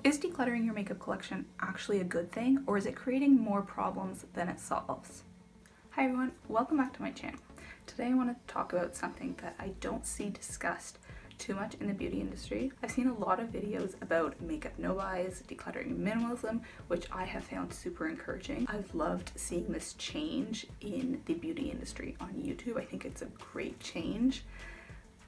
Is decluttering your makeup collection actually a good thing, or is it creating more problems than it solves? Hi everyone, welcome back to my channel. Today I want to talk about something that I don't see discussed too much in the beauty industry. I've seen a lot of videos about makeup no-buys, decluttering minimalism, which I have found super encouraging. I've loved seeing this change in the beauty industry on YouTube. I think it's a great change.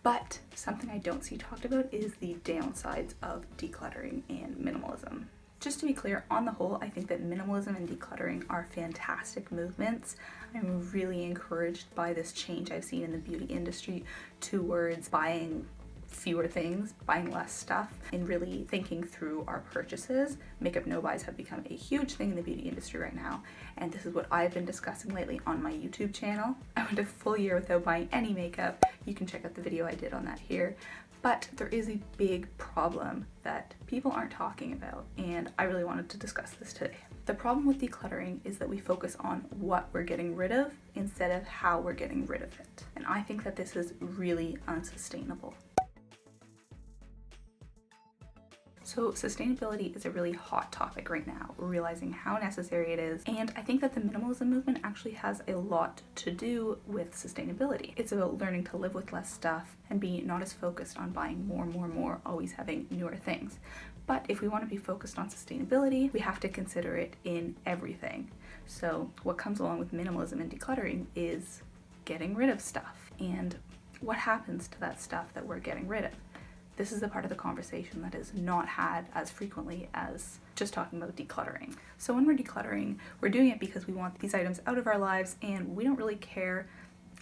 But something I don't see talked about is the downsides of decluttering and minimalism. Just to be clear, on the whole, I think that minimalism and decluttering are fantastic movements. I'm really encouraged by this change I've seen in the beauty industry towards buying fewer things, buying less stuff, and really thinking through our purchases. Makeup no-buys have become a huge thing in the beauty industry right now, and this is what I've been discussing lately on my YouTube channel. I went a full year without buying any makeup. You can check out the video I did on that here. But there is a big problem that people aren't talking about, and I really wanted to discuss this today. The problem with decluttering is that we focus on what we're getting rid of instead of how we're getting rid of it. And I think that this is really unsustainable. So sustainability is a really hot topic right now. We're realizing how necessary it is, and I think that the minimalism movement actually has a lot to do with sustainability. It's about learning to live with less stuff and be not as focused on buying more, always having newer things. But if we want to be focused on sustainability, we have to consider it in everything. So what comes along with minimalism and decluttering is getting rid of stuff. And what happens to that stuff that we're getting rid of? This is the part of the conversation that is not had as frequently as just talking about decluttering. So when we're decluttering, we're doing it because we want these items out of our lives and we don't really care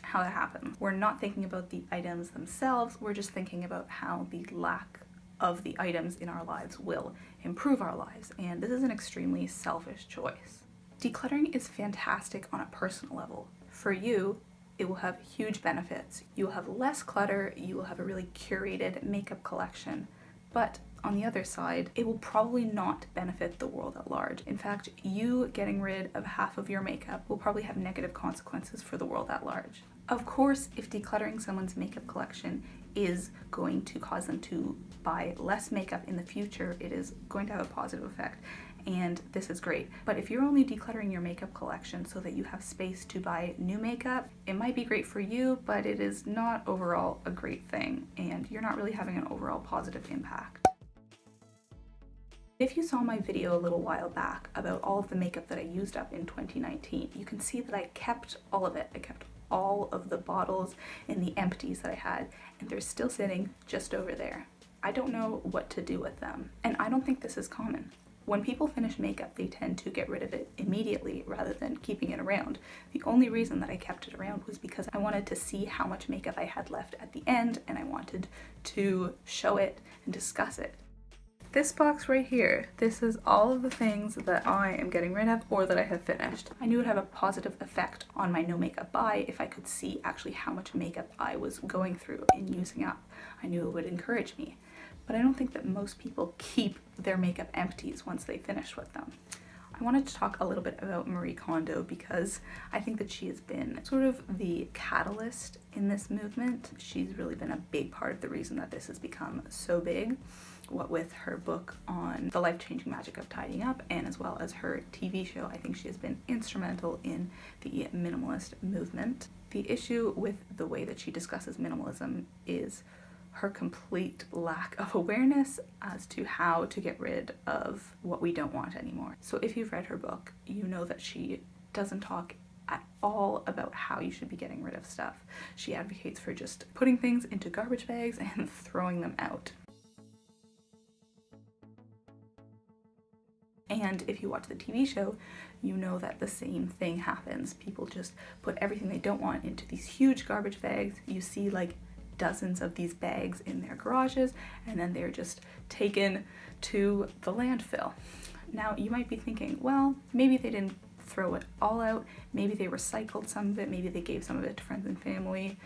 how that happens. We're not thinking about the items themselves, we're just thinking about how the lack of the items in our lives will improve our lives, and this is an extremely selfish choice. Decluttering is fantastic on a personal level. For you, it will have huge benefits. You'll have less clutter, you will have a really curated makeup collection, but on the other side, it will probably not benefit the world at large. In fact, you getting rid of half of your makeup will probably have negative consequences for the world at large. Of course, if decluttering someone's makeup collection is going to cause them to buy less makeup in the future, it is going to have a positive effect. And this is great. But if you're only decluttering your makeup collection so that you have space to buy new makeup, it might be great for you, but it is not overall a great thing, and you're not really having an overall positive impact. If you saw my video a little while back about all of the makeup that I used up in 2019, you can see that I kept all of it. I kept all of the bottles and the empties that I had, and they're still sitting just over there. I don't know what to do with them, and I don't think this is common. When people finish makeup, they tend to get rid of it immediately rather than keeping it around. The only reason that I kept it around was because I wanted to see how much makeup I had left at the end, and I wanted to show it and discuss it. This box right here, this is all of the things that I am getting rid of or that I have finished. I knew it would have a positive effect on my no makeup buy if I could see actually how much makeup I was going through and using up. I knew it would encourage me. But I don't think that most people keep their makeup empties once they finish with them. I wanted to talk a little bit about Marie Kondo because I think that she has been sort of the catalyst in this movement. She's really been a big part of the reason that this has become so big, what with her book on the life-changing magic of tidying up and as well as her TV show. I think she has been instrumental in the minimalist movement. The issue with the way that she discusses minimalism is her complete lack of awareness as to how to get rid of what we don't want anymore. So if you've read her book, you know that she doesn't talk at all about how you should be getting rid of stuff. She advocates for just putting things into garbage bags and throwing them out. And if you watch the TV show, you know that the same thing happens. People just put everything they don't want into these huge garbage bags. You see like dozens of these bags in their garages, and then they're just taken to the landfill. Now you might be thinking, well, maybe they didn't throw it all out, maybe they recycled some of it, maybe they gave some of it to friends and family,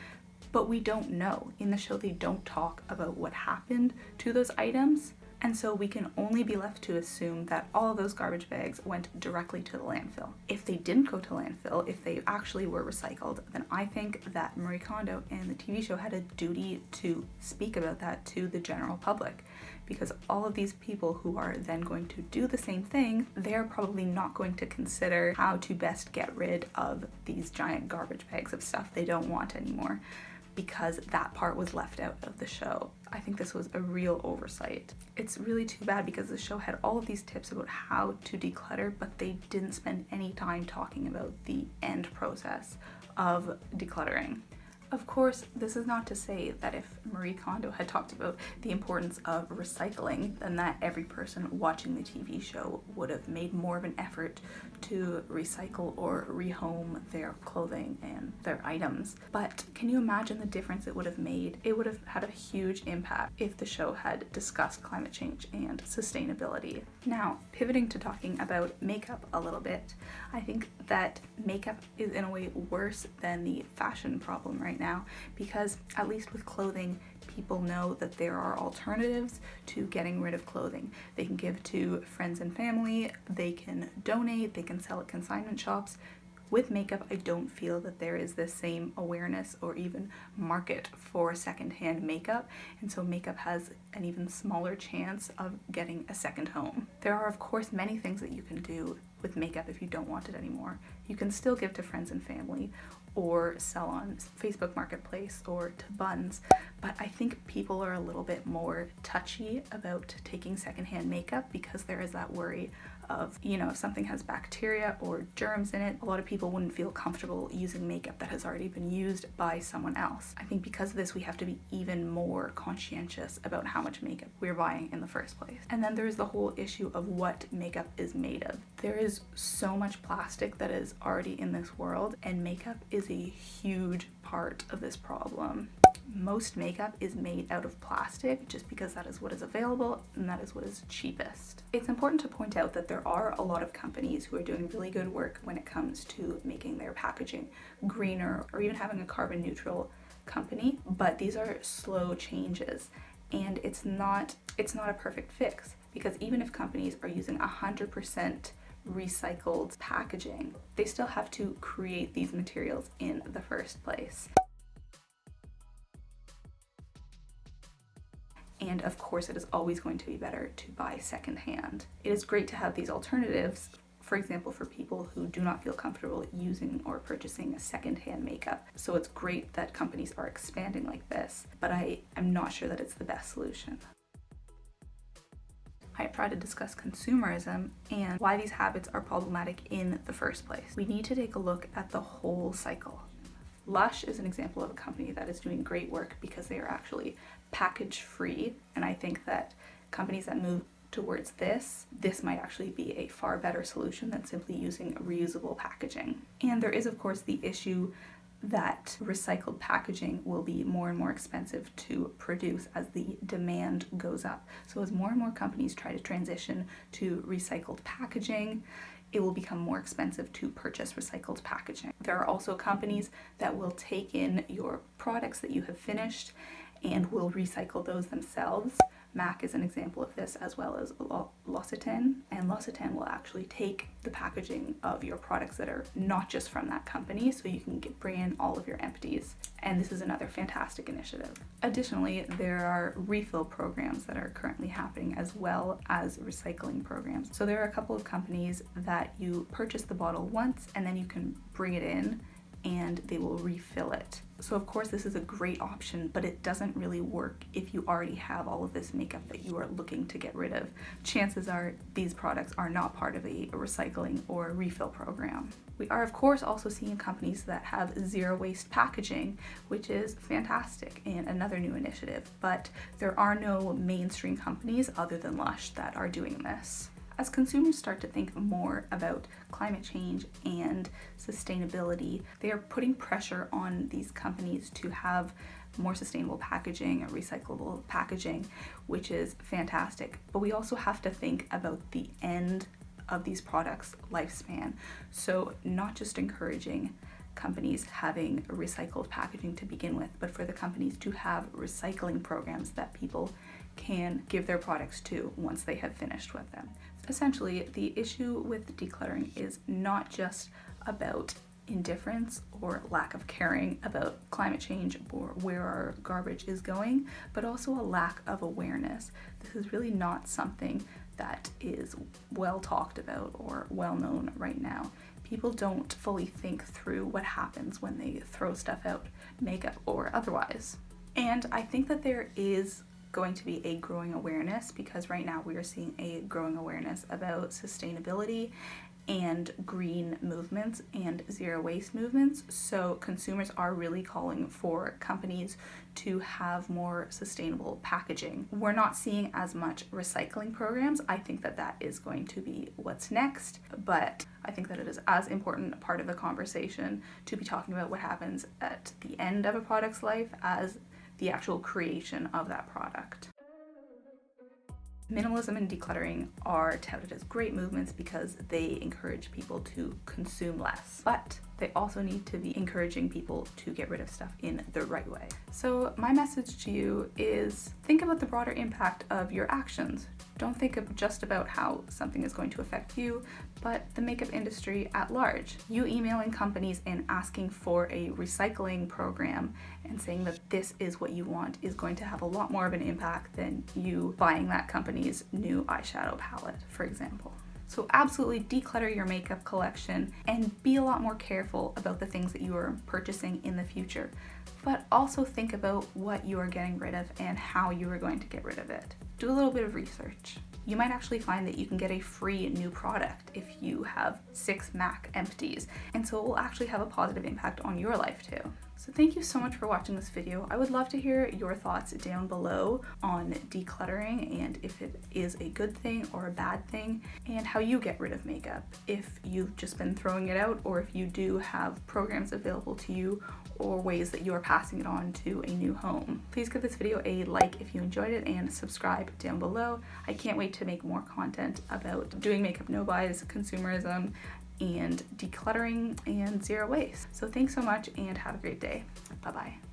but we don't know. In the show they don't talk about what happened to those items, and so we can only be left to assume that all of those garbage bags went directly to the landfill. If they didn't go to landfill, if they actually were recycled, then I think that Marie Kondo and the TV show had a duty to speak about that to the general public, because all of these people who are then going to do the same thing, they're probably not going to consider how to best get rid of these giant garbage bags of stuff they don't want anymore, because that part was left out of the show. I think this was a real oversight. It's really too bad because the show had all of these tips about how to declutter, but they didn't spend any time talking about the end process of decluttering. Of course, this is not to say that if Marie Kondo had talked about the importance of recycling, then that every person watching the TV show would have made more of an effort to recycle or rehome their clothing and their items. But can you imagine the difference it would have made? It would have had a huge impact if the show had discussed climate change and sustainability. Now, pivoting to talking about makeup a little bit, I think that makeup is in a way worse than the fashion problem right now, because at least with clothing, people know that there are alternatives to getting rid of clothing. They can give to friends and family, they can donate, they can sell at consignment shops. With makeup, I don't feel that there is the same awareness or even market for secondhand makeup, and so makeup has an even smaller chance of getting a second home. There are, of course, many things that you can do with makeup if you don't want it anymore. You can still give to friends and family, or sell on Facebook Marketplace or to Buns, but I think people are a little bit more touchy about taking secondhand makeup because there is that worry of, if something has bacteria or germs in it, a lot of people wouldn't feel comfortable using makeup that has already been used by someone else. I think because of this, we have to be even more conscientious about how much makeup we're buying in the first place. And then there's the whole issue of what makeup is made of. There is so much plastic that is already in this world, and makeup is a huge part of this problem. Most makeup is made out of plastic just because that is what is available and that is what is cheapest. It's important to point out that there are a lot of companies who are doing really good work when it comes to making their packaging greener or even having a carbon neutral company, but these are slow changes and it's not a perfect fix, because even if companies are using 100% recycled packaging, they still have to create these materials in the first place. And of course, it is always going to be better to buy secondhand. It is great to have these alternatives, for example, for people who do not feel comfortable using or purchasing secondhand makeup. So it's great that companies are expanding like this, but I'm not sure that it's the best solution. I try to discuss consumerism and why these habits are problematic in the first place. We need to take a look at the whole cycle. Lush is an example of a company that is doing great work because they are actually package free, and I think that companies that move towards this might actually be a far better solution than simply using reusable packaging. And there is, of course, the issue that recycled packaging will be more and more expensive to produce as the demand goes up. So as more and more companies try to transition to recycled packaging, it will become more expensive to purchase recycled packaging. There are also companies that will take in your products that you have finished and will recycle those themselves. MAC is an example of this, as well as L'Occitane. And L'Occitane will actually take the packaging of your products that are not just from that company, so you can bring in all of your empties. And this is another fantastic initiative. Additionally, there are refill programs that are currently happening, as well as recycling programs. So there are a couple of companies that you purchase the bottle once and then you can bring it in and they will refill it. So of course this is a great option, but it doesn't really work if you already have all of this makeup that you are looking to get rid of. Chances are these products are not part of a recycling or refill program. We are of course also seeing companies that have zero waste packaging, which is fantastic and another new initiative, but there are no mainstream companies other than Lush that are doing this. As consumers start to think more about climate change and sustainability, they are putting pressure on these companies to have more sustainable packaging, recyclable packaging, which is fantastic. But we also have to think about the end of these products' lifespan. So not just encouraging companies having recycled packaging to begin with, but for the companies to have recycling programs that people can give their products to once they have finished with them. Essentially, the issue with decluttering is not just about indifference or lack of caring about climate change or where our garbage is going, but also a lack of awareness. This is really not something that is well talked about or well known right now. People don't fully think through what happens when they throw stuff out, makeup or otherwise. And I think that there is going to be a growing awareness, because right now we are seeing a growing awareness about sustainability and green movements and zero waste movements. So consumers are really calling for companies to have more sustainable packaging. We're not seeing as much recycling programs. I think that that is going to be what's next, but I think that it is as important a part of the conversation to be talking about what happens at the end of a product's life as the actual creation of that product. Minimalism and decluttering are touted as great movements because they encourage people to consume less, but they also need to be encouraging people to get rid of stuff in the right way. So my message to you is think about the broader impact of your actions. Don't think just about how something is going to affect you, but the makeup industry at large. You emailing companies and asking for a recycling program and saying that this is what you want is going to have a lot more of an impact than you buying that company's new eyeshadow palette, for example. So absolutely declutter your makeup collection and be a lot more careful about the things that you are purchasing in the future, but also think about what you are getting rid of and how you are going to get rid of it. Do a little bit of research. You might actually find that you can get a free new product if you have 6 MAC empties, and so it will actually have a positive impact on your life too. So thank you so much for watching this video. I would love to hear your thoughts down below on decluttering and if it is a good thing or a bad thing, and how you get rid of makeup. If you've just been throwing it out, or if you do have programs available to you or ways that you are passing it on to a new home. Please give this video a like if you enjoyed it and subscribe down below. I can't wait to make more content about doing makeup no buys, consumerism, and decluttering and zero waste. So thanks so much and have a great day. Bye bye.